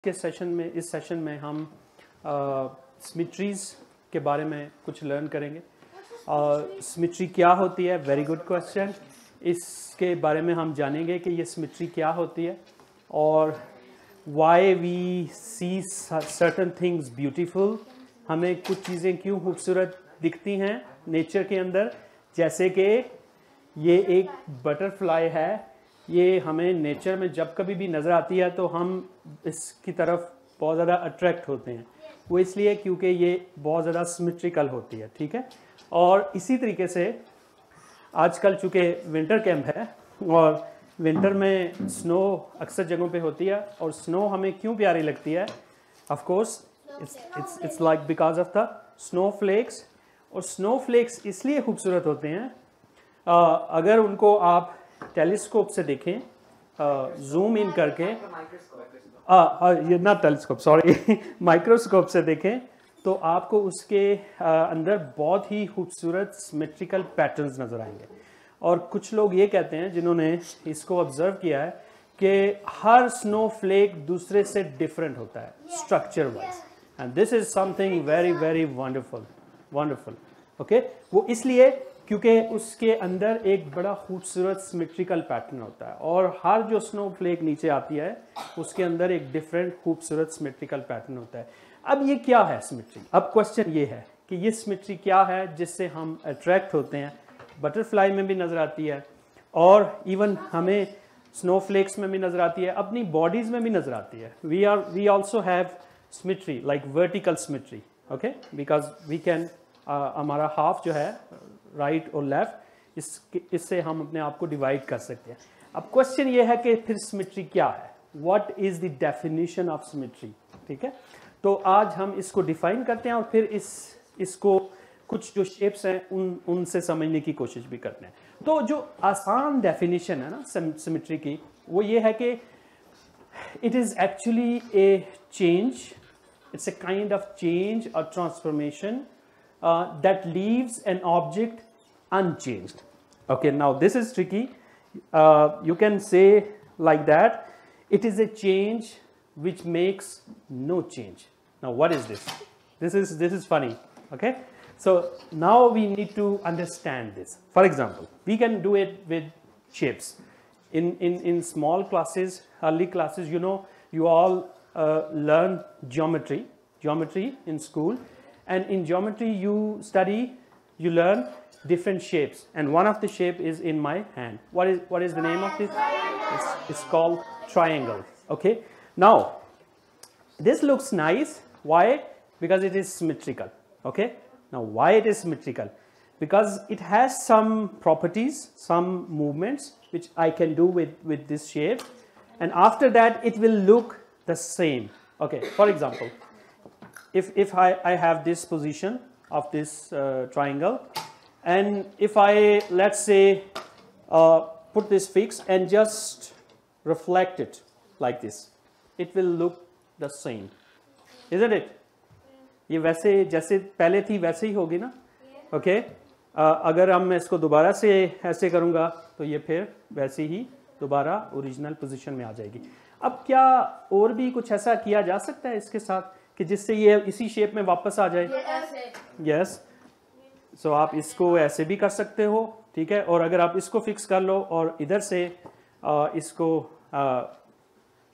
इस सेशन में हम सिमेट्रीज के बारे में कुछ लर्न करेंगे। सिमेट्री क्या होती है, वेरी गुड क्वेश्चन। इसके बारे में हम जानेंगे कि ये सिमेट्री क्या होती है और why we see certain things beautiful, हमें कुछ चीज़ें क्यों खूबसूरत दिखती हैं नेचर के अंदर। जैसे कि ये एक बटरफ्लाई है, ये हमें नेचर में जब कभी भी नज़र आती है तो हम इसकी तरफ बहुत ज़्यादा अट्रैक्ट होते हैं। वो इसलिए क्योंकि ये बहुत ज़्यादा सिमेट्रिकल होती है, ठीक है। और इसी तरीके से आजकल चूँकि विंटर कैंप है और विंटर में स्नो अक्सर जगहों पे होती है, और स्नो हमें क्यों प्यारी लगती है, of course it's like because of the snowflakes. और स्नोफ्लेक्स इसलिए खूबसूरत होते हैं, अगर उनको आप टेलीस्कोप से देखें, जूम इन करके, ये ना टेलीस्कोप, सॉरी माइक्रोस्कोप से देखें तो आपको उसके अंदर बहुत ही खूबसूरत सिमेट्रिकल पैटर्न्स नज़र आएंगे। और कुछ लोग ये कहते हैं जिन्होंने इसको ऑब्जर्व किया है कि हर स्नोफ्लेक दूसरे से डिफरेंट होता है structure wise, and this is something very very wonderful okay. वो इसलिए क्योंकि उसके अंदर एक बड़ा खूबसूरत सिमेट्रिकल पैटर्न होता है, और हर जो स्नोफ्लेक नीचे आती है उसके अंदर एक डिफरेंट खूबसूरत सिमेट्रिकल पैटर्न होता है। अब ये क्या है सिमेट्री? अब क्वेश्चन ये है कि ये सिमेट्री क्या है जिससे हम अट्रैक्ट होते हैं। बटरफ्लाई में भी नज़र आती है और इवन हमें स्नोफ्लेक्स में भी नज़र आती है, अपनी बॉडीज़ में भी नज़र आती है। We also have symmetry like vertical symmetry, okay, because we can, हमारा हाफ जो है राइट और लेफ्ट, इससे हम अपने आप को डिवाइड कर सकते हैं। अब क्वेश्चन ये है कि फिर सिमेट्री क्या है, what is the definition of symmetry, ठीक है। तो आज हम इसको डिफाइन करते हैं और फिर इसको कुछ जो शेप्स हैं उनसे समझने की कोशिश भी करते हैं। तो जो आसान डेफिनेशन है ना सिमेट्री की, वो ये है कि it is actually A change, it's a kind of change और transformation that leaves an object unchanged. Okay, now this is tricky. You can say like that, it is a change which makes no change. Now what is this? This is funny, okay? So now we need to understand this. For example, we can do it with shapes. In small classes, early classes, you know, you all learn geometry in school. And in geometry you learn different shapes, and one of the shape is in my hand. What is the name of this? It's called triangle, okay. Now this looks nice. Why? Because it is symmetrical, okay. Now why it is symmetrical? Because it has some properties, some movements which I can do with this shape, and after that it will look the same, okay. For example, if I have this position of this triangle, and if I, let's say, put this fix and just reflect it like this, it will look the same, isn't it? ये वैसे जैसे पहले थी वैसे ही होगी ना, okay. अगर हम इसको दोबारा से ऐसे करूँगा तो ये फिर वैसे ही दोबारा ओरिजिनल पोजीशन में आ जाएगी। अब क्या और भी कुछ ऐसा किया जा सकता है इसके साथ कि जिससे ये इसी शेप में वापस आ जाए? यस। सो आप इसको ऐसे भी कर सकते हो, ठीक है। और अगर आप इसको फिक्स कर लो और इधर से इसको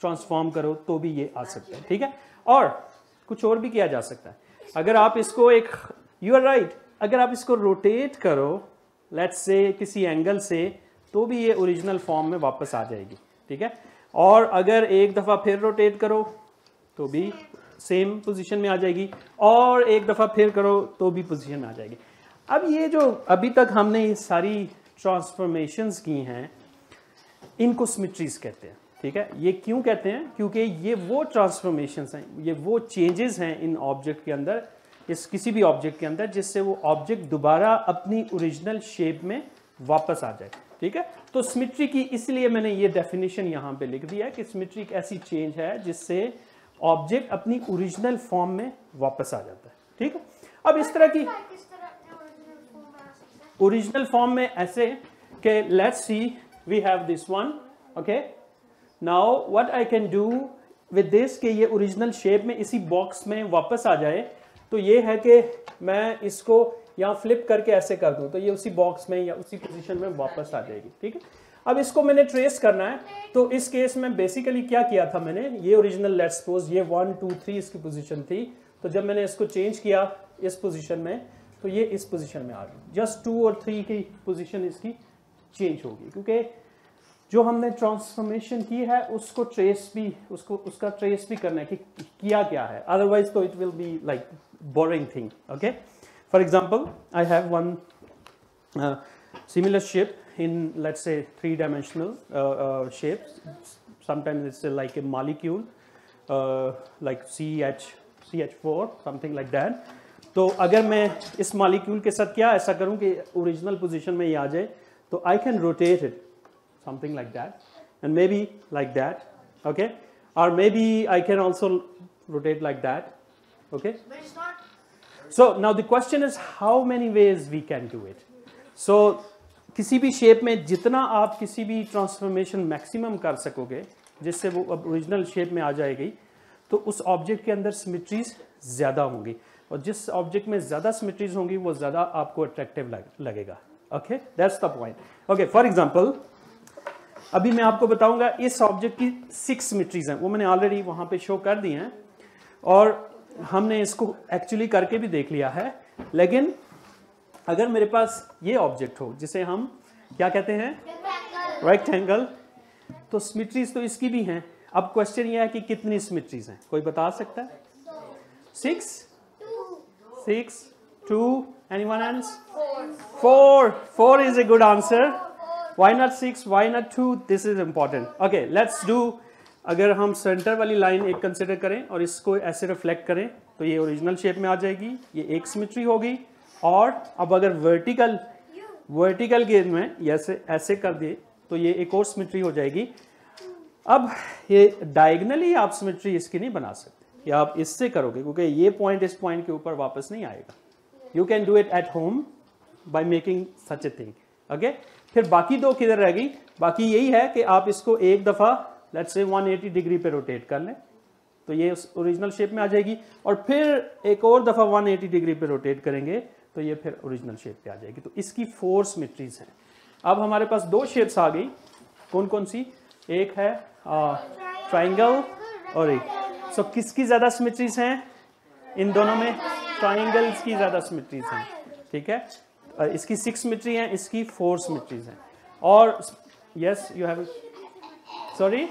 ट्रांसफॉर्म करो तो भी ये आ सकता है, ठीक है। और कुछ और भी किया जा सकता है। अगर आप इसको एक, यू आर राइट, अगर आप इसको रोटेट करो लेट्स से किसी एंगल से, तो भी ये ओरिजिनल फॉर्म में वापस आ जाएगी, ठीक है। और अगर एक दफ़ा फिर रोटेट करो तो भी सेम पोजीशन में आ जाएगी, और एक दफ़ा फिर करो तो भी पोजीशन में आ जाएगी। अब ये जो अभी तक हमने ये सारी ट्रांसफॉर्मेशंस की हैं, इनको सिमेट्रीज कहते हैं, ठीक है। ये क्यों कहते हैं? क्योंकि ये वो ट्रांसफॉर्मेशंस हैं, ये वो चेंजेस हैं इन ऑब्जेक्ट के अंदर, इस किसी भी ऑब्जेक्ट के अंदर, जिससे वो ऑब्जेक्ट दोबारा अपनी ओरिजिनल शेप में वापस आ जाए, ठीक है। तो सिमेट्री की इसलिए मैंने ये डेफिनेशन यहाँ पे लिख दिया कि सिमेट्री एक ऐसी चेंज है जिससे ऑब्जेक्ट अपनी ओरिजिनल फॉर्म में वापस आ जाता है, ठीक है। अब इस तरह की ओरिजिनल फॉर्म में ऐसे कि let's see we have this one, okay. Now what I can do with this कि ये ओरिजिनल शेप में इसी बॉक्स में वापस आ जाए, तो ये है कि मैं इसको यहाँ फ्लिप करके ऐसे कर दूँ तो ये उसी बॉक्स में या उसी पोजीशन में वापस आ जाएगी। ठीक है, अब इसको मैंने ट्रेस करना है, तो इस केस में बेसिकली क्या किया था मैंने, ये ओरिजिनल लेट्स सपोज ये 1 2 3 इसकी पोजीशन थी, तो जब मैंने इसको चेंज किया इस पोजीशन में तो ये इस पोजीशन में आ गई। जस्ट 2 और 3 की पोजीशन इसकी चेंज होगी, क्योंकि जो हमने ट्रांसफॉर्मेशन की है उसको ट्रेस भी उसका ट्रेस भी करना है कि किया क्या है, अदरवाइज तो it will be like boring thing. Okay, for example I have one similar shape in, let's say, 3-dimensional shapes. Sometimes it's like a molecule like CH4 something like that. तो अगर मैं इस molecule के साथ क्या ऐसा करूं कि original position में ये आ जाए, तो I can rotate it something like that and maybe like that, okay, or maybe I can also rotate like that, okay. But it's not. So now the question is how many ways we can do it. So किसी भी shape में जितना आप किसी भी transformation maximum कर सकोगे जिससे वो अब ओरिजिनल शेप में आ जाएगी, तो उस ऑब्जेक्ट के अंदर सिमेट्रीज ज़्यादा होंगी, और जिस ऑब्जेक्ट में ज़्यादा सिमेट्रीज होंगी वो ज़्यादा आपको अट्रैक्टिव लगेगा। Okay, that's the point. Okay, for example अभी मैं आपको बताऊंगा इस ऑब्जेक्ट की 6 सिमेट्रीज हैं, वो मैंने ऑलरेडी वहाँ पे शो कर दी हैं और हमने इसको एक्चुअली करके भी देख लिया है। लेकिन अगर मेरे पास ये ऑब्जेक्ट हो जिसे हम क्या कहते हैं, रेक्टेंगल, तो सिमेट्रीज तो इसकी भी हैं। अब क्वेश्चन ये है कि कितनी सिमेट्रीज हैं, कोई बता सकता है? 6 2 anyone else? 4 is a good answer. Why not 6, why not 2? This is important. Okay, let's do. अगर हम सेंटर वाली लाइन एक कंसिडर करें और इसको ऐसे रिफ्लेक्ट करें तो ये ओरिजिनल शेप में आ जाएगी, ये एक सिमेट्री होगी। और अब अगर वर्टिकल गेज में ऐसे कर दिए तो ये एक और सिमेट्री हो जाएगी। अब ये डायगनली आप सिमेट्री इसकी नहीं बना सकते, या आप इससे करोगे क्योंकि ये पॉइंट इस पॉइंट के ऊपर वापस नहीं आएगा। You can do it at home by making such a thing. Okay, फिर बाकी 2 किधर रह गई? बाकी यही है कि आप इसको एक दफा लेट्स से 180 डिग्री पे रोटेट कर लें तो ये ओरिजिनल शेप में आ जाएगी, और फिर एक और दफा 180 डिग्री पे रोटेट करेंगे तो ये फिर ओरिजिनल शेप पे आ जाएगी। तो इसकी 4 सिमेट्रीज हैं। अब हमारे पास 2 शेप्स आ गई, कौन कौन सी? एक है ट्राइंगल और एक, सो किसकी ज्यादा सिमेट्रीज हैं? इन दोनों में ट्राइंगल्स की ज्यादा सिमेट्रीज हैं। ठीक है, इसकी 6 सिमेट्री हैं, इसकी 4 सिमेट्रीज हैं। और yes you have, sorry,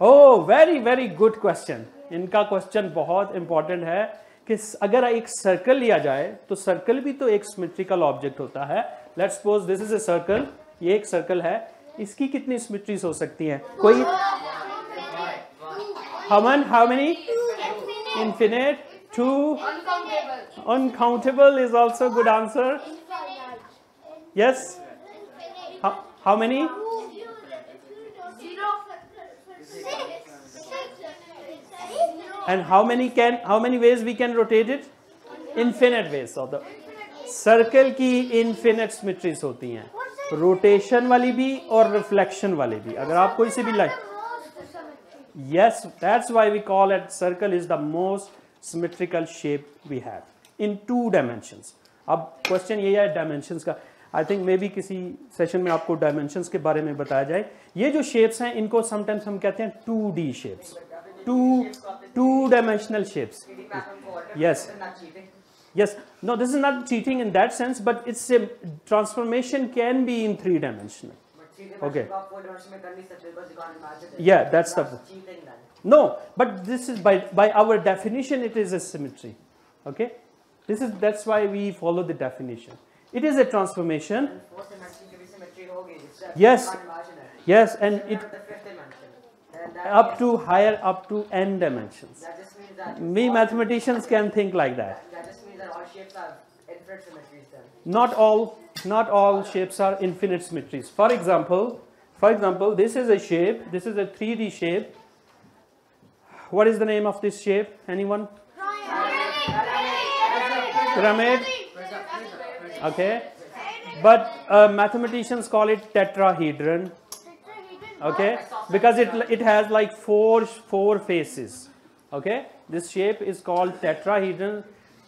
oh very very good question. इनका क्वेश्चन बहुत इंपॉर्टेंट है कि अगर एक सर्कल लिया जाए तो सर्कल भी तो एक सिमेट्रिकल ऑब्जेक्ट होता है। Let's suppose this is a circle, ये एक सर्कल है, इसकी कितनी सिमेट्रीज हो सकती हैं? कोई how many? Infinite. 2 uncountable is also good answer. Yes, how many? And how many ways we can rotate it? Infinite ways. So the circle की infinite symmetries होती हैं, रोटेशन वाली भी और रिफ्लेक्शन वाली भी। अगर आप कोई से भी line, yes, that's why we call it circle is the most symmetrical shape we have in 2 dimensions. अब क्वेश्चन ये है डायमेंशंस का। आई थिंक मे बी किसी सेशन में आपको डायमेंशंस के बारे में बताया जाए। ये जो शेप्स हैं इनको समटाइम्स हम कहते हैं 2D shapes, two-dimensional shapes. Yes. No, this is not cheating in that sense, but it's a transformation can be in 3-dimensional. Okay. Yeah, that's the. No, but this is by our definition, it is a symmetry. Okay. That's why we follow the definition. It is a transformation. Yes. Yes, and it. Up to n dimensions. We mathematicians can think like that. That just means that all shapes have infinite symmetries then. Not all shapes are infinite symmetries. For example, this is a shape. This is a 3D shape. What is the name of this shape? Anyone? Pyramid. Okay. But mathematicians call it tetrahedron. Okay, because it has like four faces. Okay, this shape is called tetrahedron.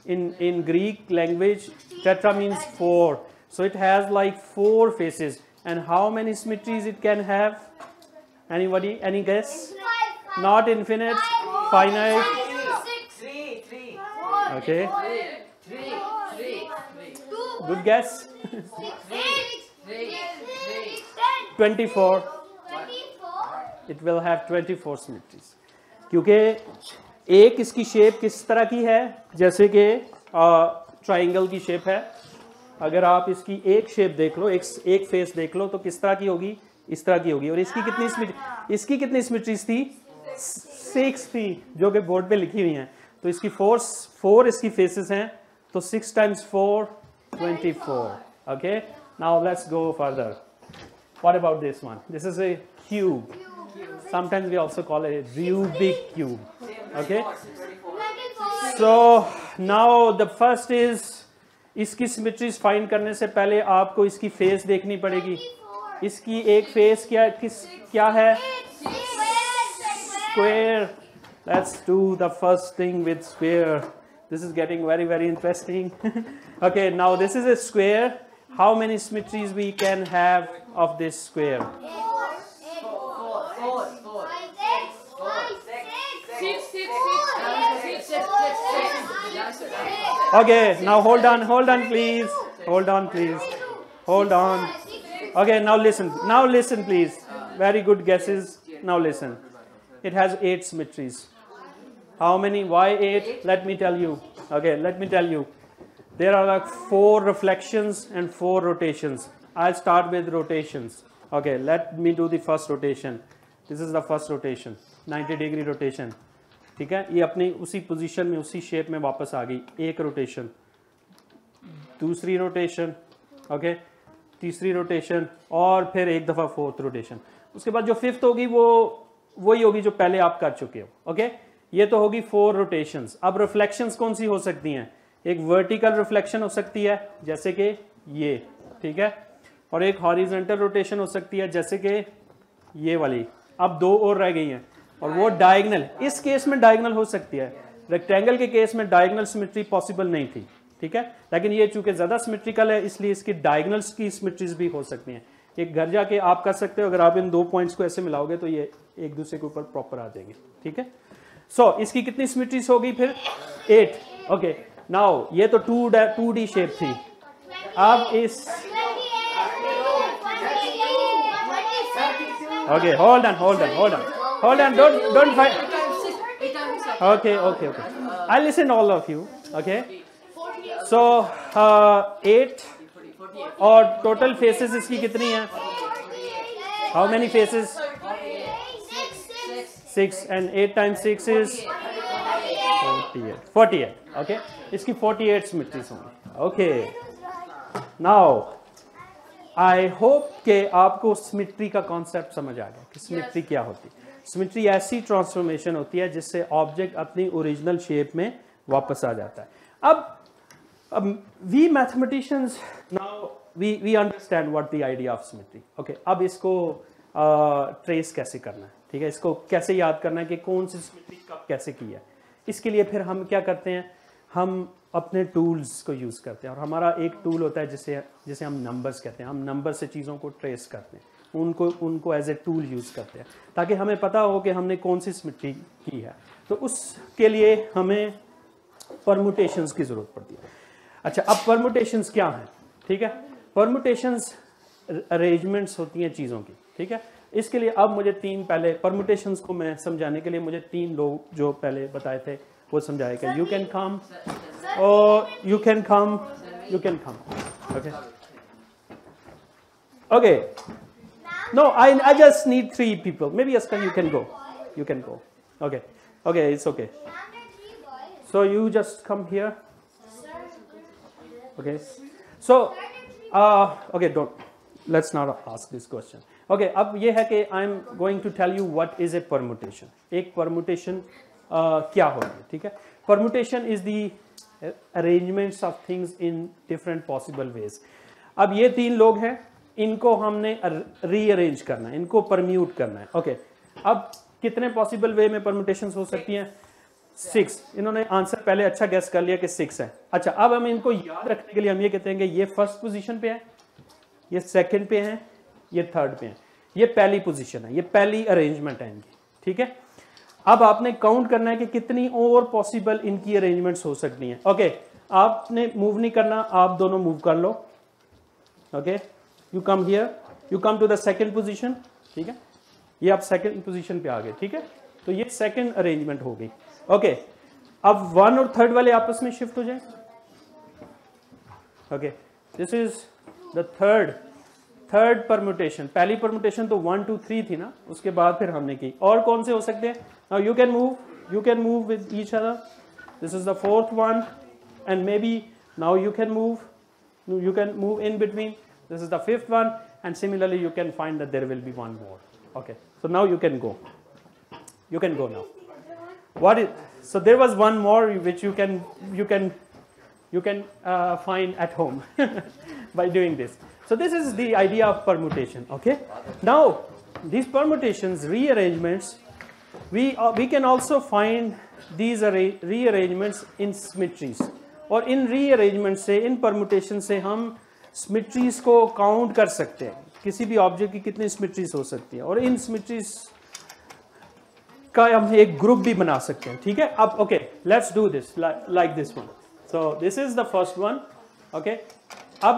In Greek language, tetra means four. So it has like four faces. And how many symmetries it can have? Anybody? Any guess? Not infinite, finite. Three. Okay. Good guess. 24. It will have 24 symmetries. क्योंकि एक इसकी shape किस तरह की है, जैसे कि triangle की शेप है. अगर आप इसकी एक शेप देख लो, एक फेस देख लो, तो किस तरह की होगी? इस तरह की होगी. और इसकी कितनी सिमेट्रीज थी? 6 थी, जो कि बोर्ड पे लिखी हुई हैं. तो इसकी फोर इसकी फेसेस हैं, तो 6 times 4 24. Okay, now let's go further. What about this one? This is a cube. Sometimes we also call it a Rubik cube. Okay, so now the first is, इसकी सिमेट्रीज फाइंड करने से पहले आपको इसकी face देखनी पड़ेगी. इसकी एक फेस क्या है? Square. Let's do the first thing with square. This is getting very interesting. Okay, now this is a square. How many symmetries we can have of this square? Okay, now hold on please. Hold on. Okay, now listen please. Very good guesses. Now listen. It has 8 symmetries. How many? Why 8? Let me tell you. Okay, let me tell you. There are like 4 reflections and 4 rotations. I'll start with rotations. Okay, let me do the first rotation. This is the first rotation, 90-degree rotation. ठीक है, ये अपनी उसी position में, उसी shape में वापस आ गई. एक रोटेशन, दूसरी रोटेशन, ओके, तीसरी रोटेशन, और फिर एक दफ़ा फोर्थ रोटेशन. उसके बाद जो फिफ्थ होगी वो वही होगी जो पहले आप कर चुके हो. ओके, ये तो होगी 4 रोटेशंस. अब रिफ्लेक्शंस कौन सी हो सकती हैं? एक वर्टिकल रिफ्लेक्शन हो सकती है, जैसे कि ये, ठीक है, और एक हॉरिजॉन्टल रोटेशन हो सकती है, जैसे कि ये वाली. अब 2 और रह गई हैं, और वो डायगनल. इस केस में डायगनल हो सकती है. रेक्टेंगल के केस में डायगनल सिमेट्री पॉसिबल नहीं थी, ठीक है, लेकिन ये चूंकि ज्यादा सिमेट्रिकल है, इसलिए इसकी डायगनल्स की सिमेट्रीज भी हो सकती हैं. एक घर जाके आप कर सकते हो. अगर आप इन 2 पॉइंट्स को ऐसे मिलाओगे तो ये एक दूसरे के ऊपर प्रॉपर आ जाएंगे, ठीक है. सो इसकी कितनी सिमेट्रीज होगी फिर? 8. ओके, नाउ ये तो 2D शेप थी. अब इस okay, hold on, don't fight. Okay. I'll listen all of you. Okay, so 8 और टोटल फेसेस इसकी कितनी है? How many faces? 6 and 8 times 6 is 48. Okay, इसकी 48 सिमेट्रीज होंगी. ओके, नाउ आई होप कि आपको सिमेट्री का कॉन्सेप्ट समझ आ गया कि सिमेट्री क्या होती है. सिमेट्री ऐसी ट्रांसफॉर्मेशन होती है जिससे ऑब्जेक्ट अपनी ओरिजिनल शेप में वापस आ जाता है. अब we mathematicians now we understand what the idea of symmetry. Okay, अब इसको ट्रेस कैसे करना है, ठीक है, इसको कैसे याद करना है कि कौन सी सिमेट्री कब कैसे की है. इसके लिए फिर हम क्या करते हैं? हम अपने टूल्स को यूज़ करते हैं. और हमारा एक टूल होता है जिसे हम नंबर्स कहते हैं. हम नंबर से चीज़ों को ट्रेस करते हैं, उनको एज ए टूल यूज़ करते हैं, ताकि हमें पता हो कि हमने कौन सी सिमेट्री की है. तो उसके लिए हमें परमुटेशंस की ज़रूरत पड़ती है. अच्छा, अब परमुटेशंस क्या हैं? ठीक है, परमुटेशंस अरेंजमेंट्स होती हैं चीज़ों की, ठीक है. इसके लिए अब मुझे 3 पहले परमुटेशंस को मैं समझाने के लिए मुझे 3 लोग जो पहले बताए थे वो समझाएगा. You can come, you can come. Okay. No, I just need 3 people. Maybe Aska, you can go. Okay, it's okay. So you just come here. Okay, so okay, let's not ask this question. Okay, अब ये है कि I'm going to tell you what is a permutation. एक permutation क्या होती है, ठीक है. Permutation is the arrangements of things in different possible ways. अब ये 3 लोग हैं, इनको हमने रीअरेंज करना है, इनको परम्यूट करना है। ओके, अब कितने पॉसिबल वे में परम्यूटेशंस हो सकती हैं? 6। इन्होंने आंसर पहले अच्छा गेस कर लिया कि 6 है। अच्छा, अब हम इनको याद रखने के लिए हम ये कहते हैं कि ये फर्स्ट पोजीशन पे है, ये सेकंड पे है, ये थर्ड पे है, ये पहली पोजीशन है, ये पहली अरेंजमेंट है इनकी। ठीक है, अब आपने काउंट करना है कि कितनी और पॉसिबल इनकी अरेंजमेंट्स हो सकती हैं। ओके, आपने मूव नहीं करना, आप दोनों मूव कर लो। Okay, you come here, you come to the second position. ठीक है, ये आप सेकंड पोजीशन पे आ गए। ठीक है, तो ये सेकंड अरेंजमेंट हो गई। ओके, अब 1 और थर्ड वाले आपस में शिफ्ट हो जाए। Okay, this is the third permutation. पहली परम्यूटेशन तो 1 2 3 थी ना, उसके बाद फिर हमने की। और कौन से हो सकते हैं? Now you can move with each other. This is the fourth one, and may be now you can move in between. This is the fifth one, and similarly you can find that there will be one more. Okay, so now you can go now. So there was one more which you can find at home by doing this. So this is the idea of permutation. Okay, now these permutations, rearrangements, we can also find these rearrangements in symmetries, और इन rearrangement से, इन permutation से हम symmetries को count कर सकते हैं, किसी भी ऑब्जेक्ट की कितनी सिमेट्रीज हो सकती है, और इन सिमेट्रीज का हम एक ग्रुप भी बना सकते हैं। ठीक है, अब okay, let's do this like this one. So this is the first one. Okay, अब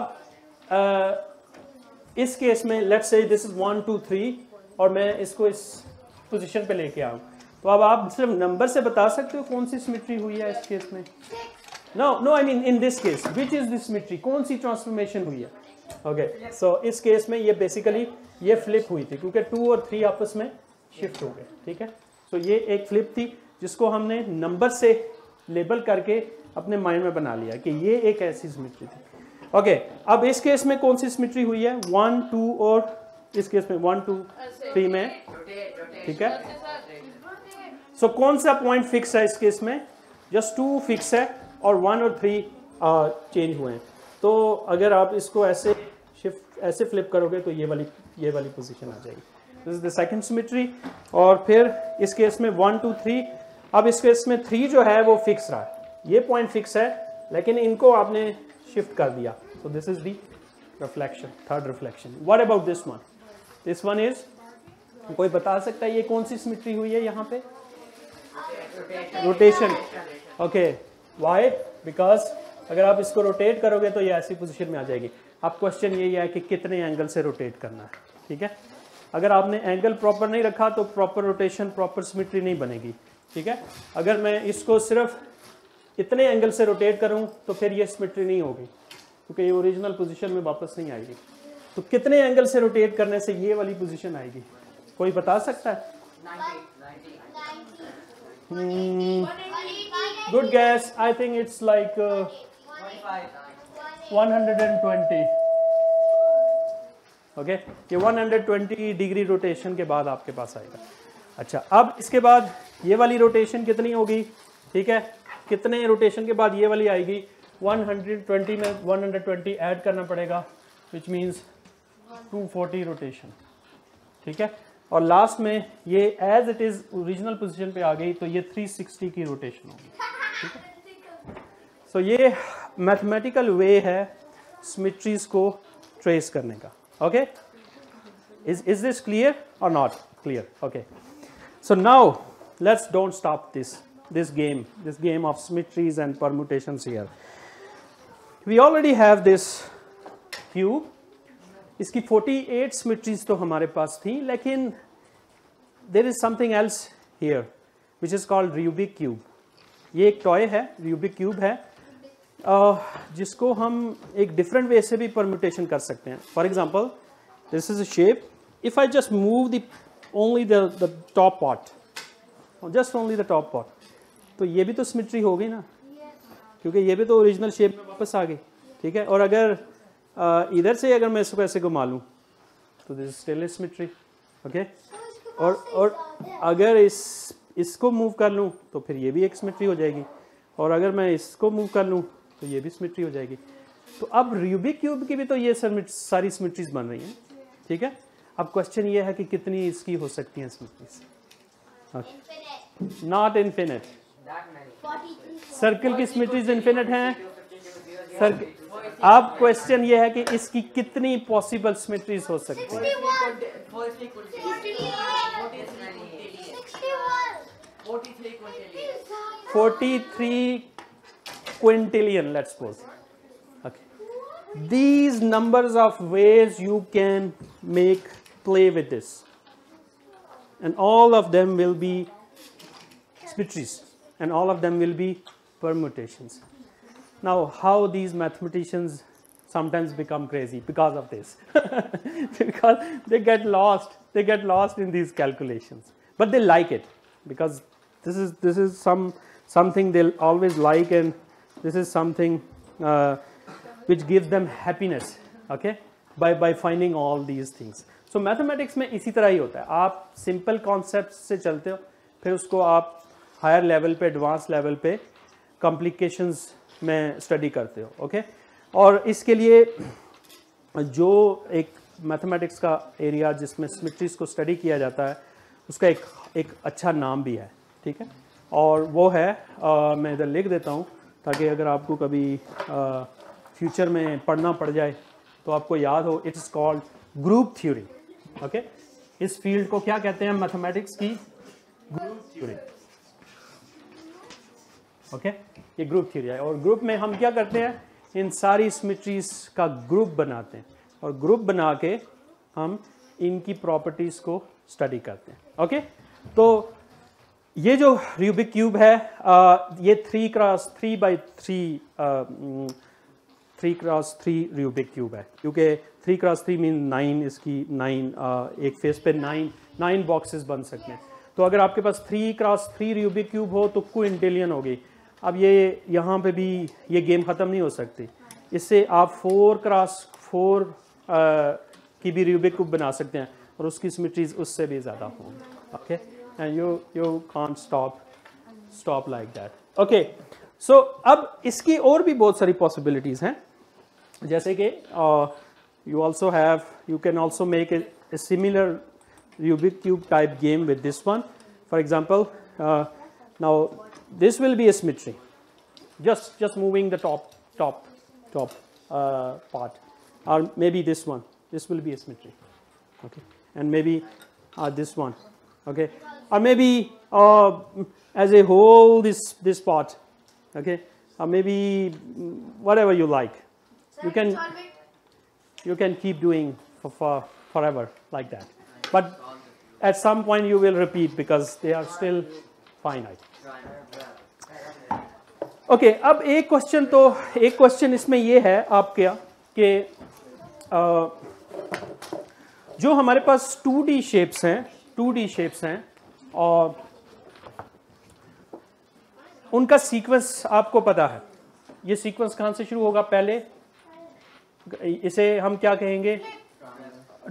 इस केस में लेट्स से दिस इज 1 2 3 और मैं इसको इस पोजीशन पे लेके आऊँ, तो अब आप सिर्फ नंबर से बता सकते हो कौन सी सिमेट्री हुई है इस केस में? No, I mean in this case, which is the symmetry? कौन सी ट्रांसफॉर्मेशन हुई है? Okay, so इस केस में ये बेसिकली ये फ्लिप हुई थी, क्योंकि 2 और 3 आपस में शिफ्ट हो गए। ठीक है, so ये एक फ्लिप थी जिसको हमने नंबर से लेबल करके अपने माइंड में बना लिया कि ये एक ऐसी सिमेट्री थी। ओके, अब इस केस में कौन सी सिमेट्री हुई है? 1 2 और इस केस में 1 2 3 में। ठीक है, सो कौन सा पॉइंट फिक्स है इस केस में? जस्ट 2 फिक्स है और 1 और 3 चेंज हुए हैं। तो अगर आप इसको ऐसे फ्लिप करोगे तो ये वाली पोजीशन आ जाएगी। This is the second symmetry. और फिर इस केस में 1 2 3, अब इस केस में 3 जो है वो फिक्स रहा है, ये पॉइंट फिक्स है, लेकिन इनको आपने शिफ्ट कर दिया। तो this is the reflection, third reflection. What about this one? This one is, कोई बता सकता है ये कौन सी सिमेट्री हुई है यहाँ पे? रोटेशन। Okay, Y? बिकॉज अगर आप इसको रोटेट करोगे तो ये ऐसी पोजीशन में आ जाएगी। अब क्वेश्चन यही है कि कितने एंगल से रोटेट करना है। ठीक है, अगर आपने एंगल प्रॉपर नहीं रखा तो प्रॉपर रोटेशन, प्रॉपर सिमेट्री नहीं बनेगी। ठीक है, अगर मैं इसको सिर्फ इतने एंगल से रोटेट करूं तो फिर ये सिमेट्री नहीं होगी, क्योंकि ये ओरिजिनल पोजीशन में वापस नहीं आएगी। तो कितने एंगल से रोटेट करने से ये वाली पोजीशन आएगी? कोई बता सकता है? 90। Good guess. I think it's like 120. Okay, ये 120 डिग्री रोटेशन के बाद आपके पास आएगा। अच्छा, अब इसके बाद ये वाली रोटेशन कितनी होगी? ठीक है, कितने रोटेशन के बाद ये वाली आएगी? 120 में 120 ऐड करना पड़ेगा, which means 240 रोटेशन। ठीक है, और लास्ट में ये as it is original position पे आ गई तो ये 360 की रोटेशन होगी। ठीक है, सो ये मैथमेटिकल वे है सिमेट्रीज को ट्रेस करने का। ओके, इज दिस क्लियर और not clear? Okay, so now let's don't stop this game of symmetries and permutations here. We already have this cube. इसकी 48 सिमेट्रीज तो हमारे पास थी, लेकिन there is something else here which is called Rubik cube. ये एक toy है, Rubik cube है, जिसको हम एक डिफरेंट वे से भी परम्यूटेशन कर सकते हैं। For example, this is a shape, if I just move the only the top part, just only the top part, तो ये भी तो सिमेट्री हो गई ना, क्योंकि ये भी तो ओरिजिनल शेप में वापस आ गई। ठीक है, और अगर इधर से अगर मैं इसको ऐसे घुमा लूँ तो this is still symmetry. Okay, और अगर इसको मूव कर लूँ तो फिर ये भी एक सिमेट्री हो जाएगी, और अगर मैं इसको मूव कर लूँ तो ये भी सिमेट्री हो जाएगी। तो अब रूबिक क्यूब की भी तो ये सारी सिमेट्रीज बन रही हैं, ठीक है। अब क्वेश्चन ये है कि कितनी इसकी हो सकती हैं सिमेट्रीज। Not infinite. सर्कल की सिमेट्रीज इन्फिनिट हैं। अब क्वेश्चन ये है कि इसकी कितनी पॉसिबल सिमेट्रीज हो सकती हैं। 43 quintillion, let's suppose. Okay. These numbers of ways you can play with this, and all of them will be symmetries, and all of them will be permutations. Now, how these mathematicians sometimes become crazy because of this, because they get lost in these calculations, but they like it because this is something they'll always like, and this is something which gives them happiness, okay, by finding all these things. So mathematics में इसी तरह ही होता है, आप simple concepts से चलते हो, फिर उसको आप higher level पे, advanced level पे complications में study करते हो, okay. और इसके लिए जो एक मैथमेटिक्स का एरिया जिसमें सिमेट्रीज को स्टडी किया जाता है, उसका एक अच्छा नाम भी है, ठीक है। और वो है मैं इधर लिख देता हूँ ताकि अगर आपको कभी फ्यूचर में पढ़ना पड़ जाए तो आपको याद हो। It's called group theory, okay. इस फील्ड को क्या कहते हैं? मैथमेटिक्स की ग्रुप थ्योरी, ओके। ये ग्रुप थ्योरी है, और ग्रुप में हम क्या करते हैं? इन सारी सिमेट्रीज का ग्रुप बनाते हैं, और ग्रुप बना के हम इनकी प्रॉपर्टीज को स्टडी करते हैं, ओके। तो ये जो रूबिक क्यूब है, ये 3x3 रूबिक क्यूब है, क्योंकि 3x3 मीन 9, इसकी 9 एक फेस पे 9 बॉक्सेस बन सकते हैं। तो अगर आपके पास 3x3 रूबिक क्यूब हो तो क्विंटिलियन होगी। अब ये यहाँ पे भी ये गेम ख़त्म नहीं हो सकती, इससे आप 4x4 की भी रूबिक क्यूब बना सकते हैं, और उसकी सिमेट्रीज उससे भी ज़्यादा होंगी, okay. And you can't stop like that, okay. So अब इसकी और भी बहुत सारी पॉसिबिलिटीज़ हैं, जैसे कि you can also make a similar Rubik cube type game with this one. For example, now this will be a symmetry, just moving the top part, or maybe this one, this will be a symmetry, okay, and maybe this one, okay, or maybe as a whole this part, okay, or maybe whatever you like. You can keep doing for forever like that, but at some point you will repeat because they are still finite. Okay, अब एक question इसमें ये है आपके कि जो हमारे पास 2D shapes हैं और उनका सीक्वेंस आपको पता है। ये सीक्वेंस कहाँ से शुरू होगा? पहले इसे हम क्या कहेंगे?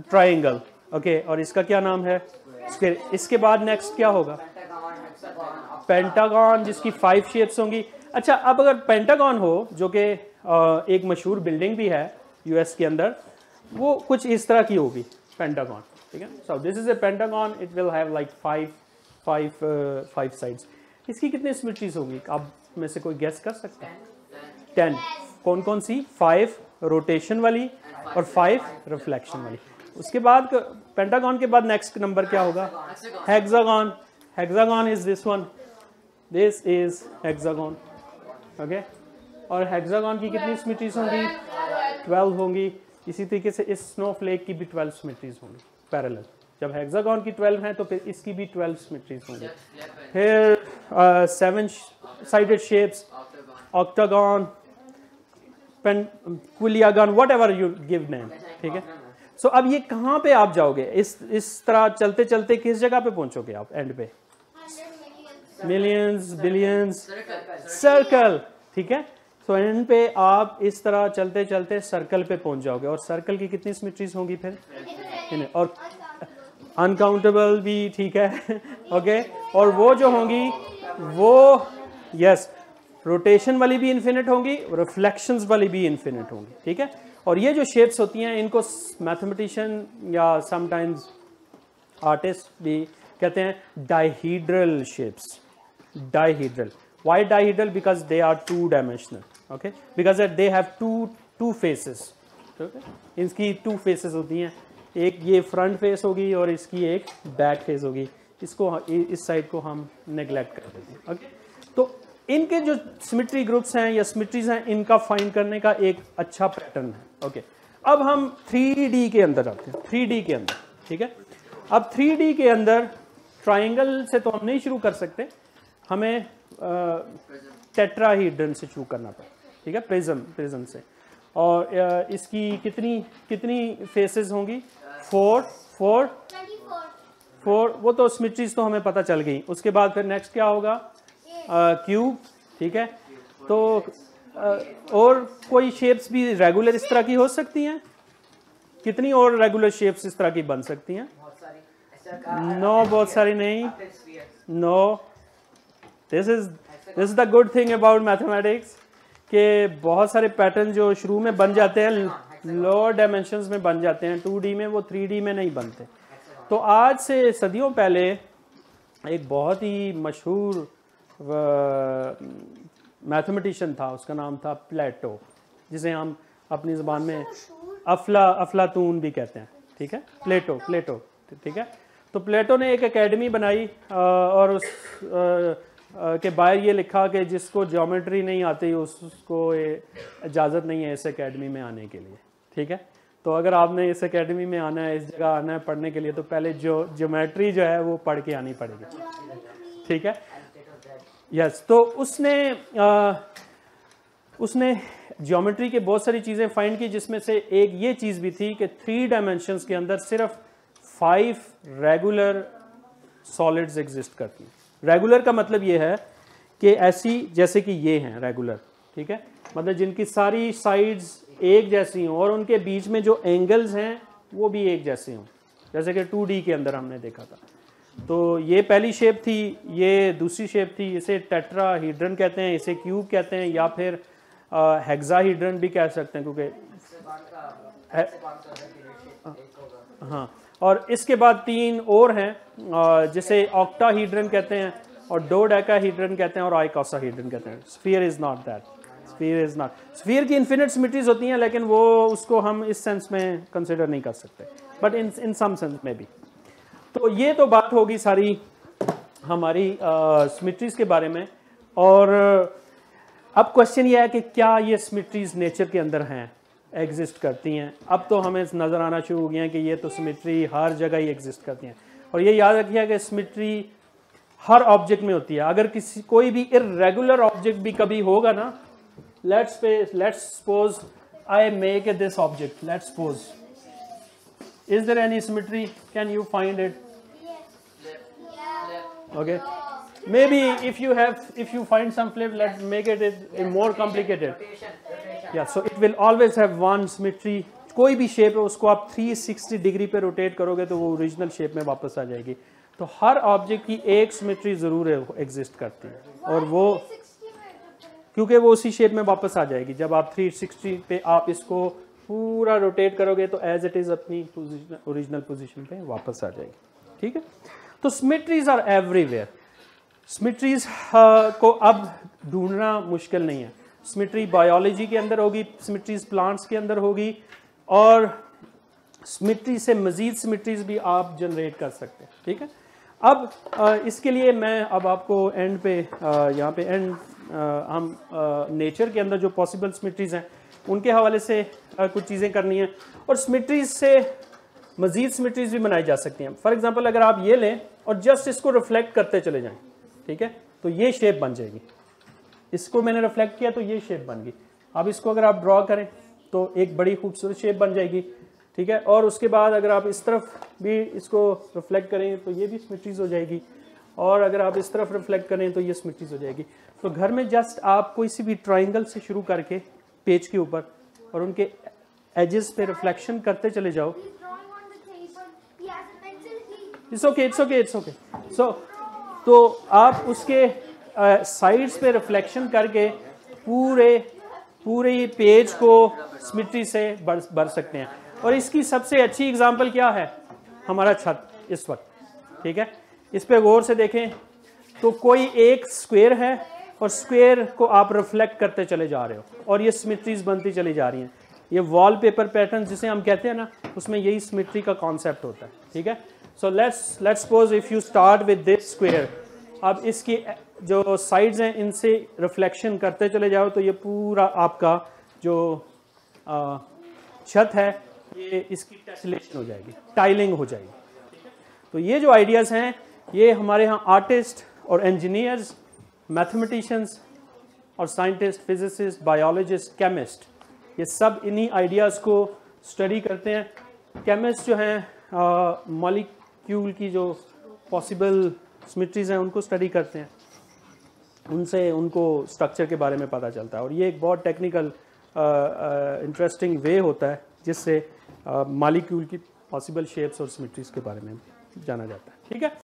Triangle, okay. और इसका क्या नाम है? इसके बाद नेक्स्ट क्या होगा? पेंटागन, जिसकी 5 शेप्स होंगी। अच्छा, अब अगर पेंटागन हो, जो कि एक मशहूर बिल्डिंग भी है यूएस के अंदर, वो कुछ इस तरह की होगी, पेंटागन, ठीक है। So this is a pentagon, it will have like 5 sides. इसकी कितनी सिमेट्रीज होंगी? आप में से कोई गेस कर सकता है? 10। कौन कौन सी? 5 रोटेशन वाली और 5 रिफ्लेक्शन वाली। उसके बाद पेंटागन के बाद नेक्स्ट नंबर क्या होगा? Hexagon. Hexagon is this one, this is hexagon, okay. और हेक्सागन की कितनी सिमेट्रीज होंगी? 12 होंगी। इसी तरीके से इस स्नोफ्लेक की भी 12 सिमेट्रीज होंगी पैरेलल। जब हेक्सागन की 12 हैं तो फिर इसकी भी 12 सिमेट्रीज होंगी। फिर 7 sided shapes, octagon, chiliagon, whatever you give name, ठीक है। सो अब ये कहाँ पे आप जाओगे? इस तरह चलते चलते किस जगह पे पहुंचोगे आप एंड पे? मिलियंस, बिलियंस, सर्कल, ठीक है। सो एंड पे आप इस तरह चलते चलते सर्कल पे पहुंच जाओगे, और सर्कल की कितनी सिमेट्रीज होंगी फिर? और अनकाउंटेबल भी, ठीक है, ओके। और वो जो होंगी वो, यस, रोटेशन वाली भी इन्फिनिट होंगी, रिफ्लेक्शंस वाली भी इन्फिनिट होंगी, ठीक है। और ये जो शेप्स होती हैं इनको मैथमेटिशियन या समटाइम्स आर्टिस्ट भी कहते हैं dihedral shapes. Dihedral, why dihedral? Because they are two dimensional, okay, because they have two faces, इनकी टू फेसेस होती हैं, एक ये फ्रंट फेस होगी और इसकी एक बैक फेस होगी, इसको इस साइड को हम नेग्लेक्ट कर देते हैं, ओके। तो इनके जो सिमेट्री ग्रुप्स हैं या सिमेट्रीज हैं इनका फाइंड करने का एक अच्छा पैटर्न है, ओके। अब हम 3D के अंदर आते हैं, 3D के अंदर, ठीक है। अब 3D के अंदर ट्राइंगल से तो हम नहीं शुरू कर सकते, हमें टेट्राहीड्रन से शुरू करना पड़ेगा, ठीक है, प्रिज्म से। और इसकी कितनी फेसेस होंगी? 4, वो तो सिमेट्रीज तो हमें पता चल गई। उसके बाद फिर नेक्स्ट क्या होगा? क्यूब, ठीक है। तो और कोई शेप्स भी रेगुलर इस तरह की हो सकती हैं? कितनी और रेगुलर शेप्स इस तरह की बन सकती हैं? नो, बहुत सारी नहीं। No, this is the good thing about mathematics कि बहुत सारे पैटर्न जो शुरू में बन जाते हैं लोअर डायमेंशंस में बन जाते हैं 2D में, वो 3D में नहीं बनते। तो आज से सदियों पहले एक बहुत ही मशहूर मैथमेटिशियन था, उसका नाम था प्लेटो, जिसे हम अपनी ज़बान में अफलातून भी कहते हैं, ठीक है। प्लेटो, ठीक है। तो प्लेटो ने एक एकेडमी बनाई और उस के बाहर ये लिखा कि जिसको ज्योमेट्री नहीं आती उसको इजाज़त नहीं है इस एकेडमी में आने के लिए, ठीक है। तो अगर आपने इस एकेडमी में आना है, इस जगह आना है पढ़ने के लिए, तो पहले ज्योमेट्री जो है वो पढ़ के आनी पड़ेगी, ठीक है। यस, तो उसने ज्योमेट्री के बहुत सारी चीज़ें फाइंड की, जिसमें से एक ये चीज़ भी थी कि 3 डायमेंशंस के अंदर सिर्फ 5 रेगुलर सॉलिड्स एग्जिस्ट करती हैं। रेगुलर का मतलब ये है कि ऐसी जैसे कि ये हैं रेगुलर, ठीक है, मतलब जिनकी सारी साइड्स एक जैसी हों और उनके बीच में जो एंगल्स हैं वो भी एक जैसे हों, जैसे कि 2D के अंदर हमने देखा था। तो ये पहली शेप थी, ये दूसरी शेप थी, इसे टेट्राहीड्रन कहते हैं, इसे क्यूब कहते हैं, या फिर हेक्साहीड्रन भी कह सकते हैं, क्योंकि हाँ। और इसके बाद 3 और हैं जिसे ऑक्टाहीड्रन कहते हैं और डोडेकाहीड्रन कहते हैं और आइकोसाहीड्रन कहते हैं। Sphere is not that, sphere की इन्फिनिट सिमेट्रीज होती हैं, लेकिन वो उसको हम इस सेंस में कंसिडर नहीं कर सकते, बट इन सम सेंस में भी। तो ये तो बात होगी सारी हमारी सिमेट्रीज के बारे में। और अब क्वेश्चन ये है कि क्या ये सिमेट्रीज नेचर के अंदर हैं, एग्जिस्ट करती हैं? अब तो हमें नज़र आना शुरू हो गया है कि ये तो सिमेट्री हर जगह ही एग्जिस्ट करती हैं। और ये याद रखिए कि सिमेट्री हर ऑब्जेक्ट में होती है। अगर कोई भी इर्रेगुलर ऑब्जेक्ट भी कभी होगा ना, let's suppose I make this object, let's suppose, is there any symmetry? Can you find it? Okay, maybe if you find some flip, let's make it more complicated. Yeah, so it will always have one symmetry. कोई भी shape है उसको आप 360 degree पे rotate करोगे तो वो original shape में वापस आ जाएगी। तो हर ऑब्जेक्ट की एक सिमेट्री जरूर एग्जिस्ट करती है, और वो क्योंकि वो उसी शेप में वापस आ जाएगी। जब आप 360 पे आप इसको पूरा रोटेट करोगे तो एज इट इज अपनी ओरिजिनल पोजीशन पे वापस आ जाएगी, ठीक है। तो सिमेट्रीज आर एवरीवेयर। सिमेट्रीज को अब ढूंढना मुश्किल नहीं है। सिमेट्री बायोलॉजी के अंदर होगी, सिमेट्रीज प्लांट्स के अंदर होगी, और सिमेट्री से मजीद सिमेट्रीज भी आप जनरेट कर सकते हैं, ठीक है। अब इसके लिए मैं अब आपको एंड पे यहाँ पे हम नेचर के अंदर जो पॉसिबल सिमेट्रीज हैं उनके हवाले से कुछ चीज़ें करनी है, और सिमेट्रीज से मजीद सिमेट्रीज भी बनाई जा सकती हैं। फॉर एग्जांपल अगर आप ये लें और जस्ट इसको रिफ्लेक्ट करते चले जाएं, ठीक है, तो ये शेप बन जाएगी। इसको मैंने रिफ्लेक्ट किया तो ये शेप बन गई। अब इसको अगर आप ड्रॉ करें तो एक बड़ी खूबसूरत शेप बन जाएगी, ठीक है। और उसके बाद अगर आप इस तरफ भी इसको रिफ्लेक्ट करें तो ये भी सिमेट्रीज हो जाएगी, और अगर आप इस तरफ रिफ्लेक्ट करें तो ये सिमेट्रीज हो जाएगी। तो घर में जस्ट आप कोई सी भी ट्राइंगल से शुरू करके पेज के ऊपर और उनके एजेस पे रिफ्लेक्शन करते चले जाओ। It's okay. सो तो आप उसके साइड्स पे रिफ्लेक्शन करके पूरे पेज को सिमेट्री से भर सकते हैं। और इसकी सबसे अच्छी एग्जांपल क्या है? हमारा छत इस वक्त, ठीक है। इस पे गौर से देखें तो कोई एक स्क्वायर है और स्क्वायर को आप रिफ्लेक्ट करते चले जा रहे हो और ये सिमेट्रीज बनती चली जा रही हैं। ये वॉलपेपर पैटर्न जिसे हम कहते हैं ना, उसमें यही सिमेट्री का कॉन्सेप्ट होता है, ठीक है। So let's suppose if you start with this square, अब इसकी जो साइड्स हैं इनसे रिफ्लेक्शन करते चले जाओ तो ये पूरा आपका जो छत है ये इसकी टेसलेशन हो जाएगी, टाइलिंग हो जाएगी। तो ये जो आइडियाज़ हैं ये हमारे यहाँ आर्टिस्ट और इंजीनियर्स, मैथमेटिशियंस और साइंटिस्ट, फिजिसिस्ट, बायोलॉजिस्ट, केमिस्ट, ये सब इन्हीं आइडियाज़ को स्टडी करते हैं। केमिस्ट जो हैं मॉलिक्यूल की जो पॉसिबल सिमेट्रीज हैं उनको स्टडी करते हैं, उनसे उनको स्ट्रक्चर के बारे में पता चलता है। और ये एक बहुत टेक्निकल इंटरेस्टिंग वे होता है जिससे मॉलिक्यूल की पॉसिबल शेप्स और सिमेट्रीज के बारे में जाना जाता है, ठीक है।